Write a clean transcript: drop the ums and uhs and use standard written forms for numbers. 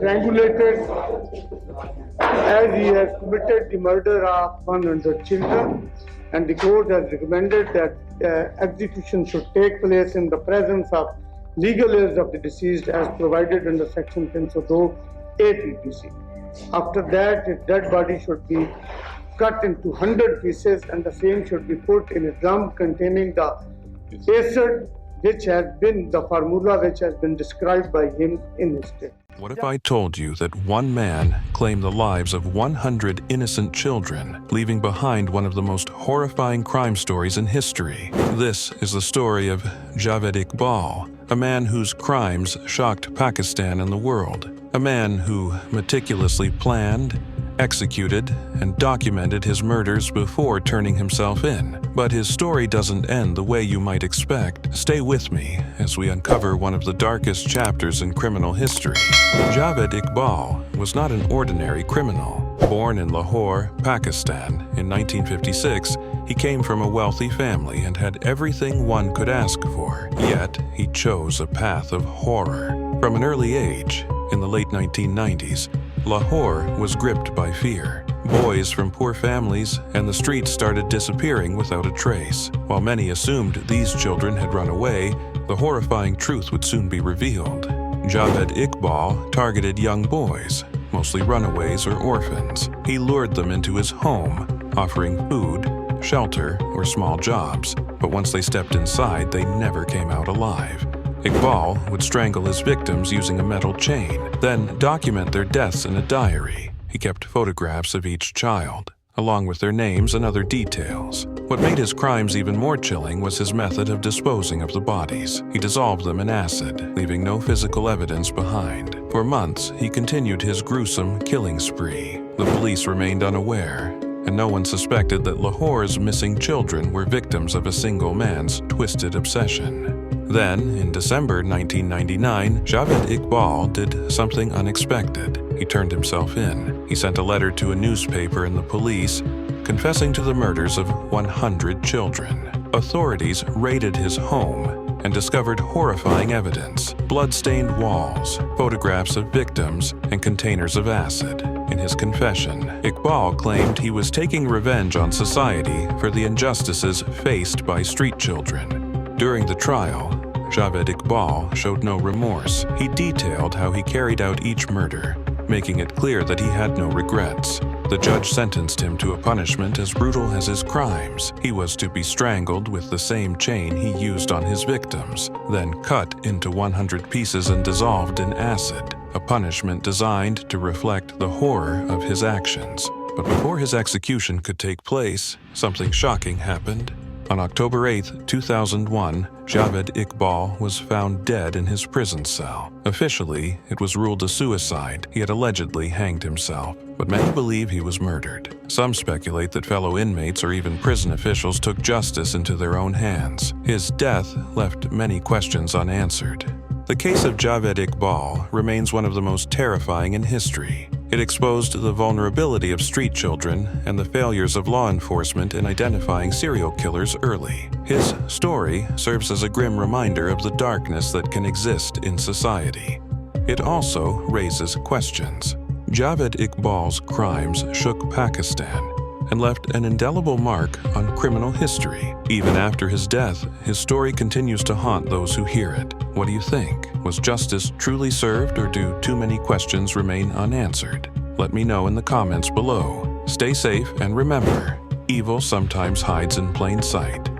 strangulated as he has committed the murder of 100 children, and the court has recommended that execution should take place in the presence of legal heirs of the deceased as provided under Section 302 APPC. After that, his dead body should be cut into 100 pieces and the same should be put in a drum containing the acid, which has been the formula which has been described by him in his death. What if I told you that one man claimed the lives of 100 innocent children, leaving behind one of the most horrifying crime stories in history? This is the story of Javed Iqbal, a man whose crimes shocked Pakistan and the world. A man who meticulously planned, executed, and documented his murders before turning himself in. But his story doesn't end the way you might expect. Stay with me as we uncover one of the darkest chapters in criminal history. Javed Iqbal was not an ordinary criminal. Born in Lahore, Pakistan, in 1956, he came from a wealthy family and had everything one could ask for. Yet, he chose a path of horror. From an early age, in the late 1990s, Lahore was gripped by fear. Boys from poor families and the streets started disappearing without a trace. While many assumed these children had run away, the horrifying truth would soon be revealed. Javed Iqbal targeted young boys, mostly runaways or orphans. He lured them into his home, offering food, shelter, or small jobs. But once they stepped inside, they never came out alive. Iqbal would strangle his victims using a metal chain, then document their deaths in a diary. He kept photographs of each child, along with their names and other details. What made his crimes even more chilling was his method of disposing of the bodies. He dissolved them in acid, leaving no physical evidence behind. For months, he continued his gruesome killing spree. The police remained unaware, and no one suspected that Lahore's missing children were victims of a single man's twisted obsession. Then, in December 1999, Javed Iqbal did something unexpected. He turned himself in. He sent a letter to a newspaper and the police, confessing to the murders of 100 children. Authorities raided his home and discovered horrifying evidence: blood-stained walls, photographs of victims, and containers of acid. In his confession, Iqbal claimed he was taking revenge on society for the injustices faced by street children. During the trial, Javed Iqbal showed no remorse. He detailed how he carried out each murder, making it clear that he had no regrets. The judge sentenced him to a punishment as brutal as his crimes. He was to be strangled with the same chain he used on his victims, then cut into 100 pieces and dissolved in acid, a punishment designed to reflect the horror of his actions. But before his execution could take place, something shocking happened. On October 8, 2001, Javed Iqbal was found dead in his prison cell. Officially, it was ruled a suicide. He had allegedly hanged himself, but many believe he was murdered. Some speculate that fellow inmates or even prison officials took justice into their own hands. His death left many questions unanswered. The case of Javed Iqbal remains one of the most terrifying in history. It exposed the vulnerability of street children and the failures of law enforcement in identifying serial killers early. His story serves as a grim reminder of the darkness that can exist in society. It also raises questions. Javed Iqbal's crimes shook Pakistan and left an indelible mark on criminal history. Even after his death, his story continues to haunt those who hear it. What do you think? Was justice truly served, or do too many questions remain unanswered? Let me know in the comments below. Stay safe and remember, evil sometimes hides in plain sight.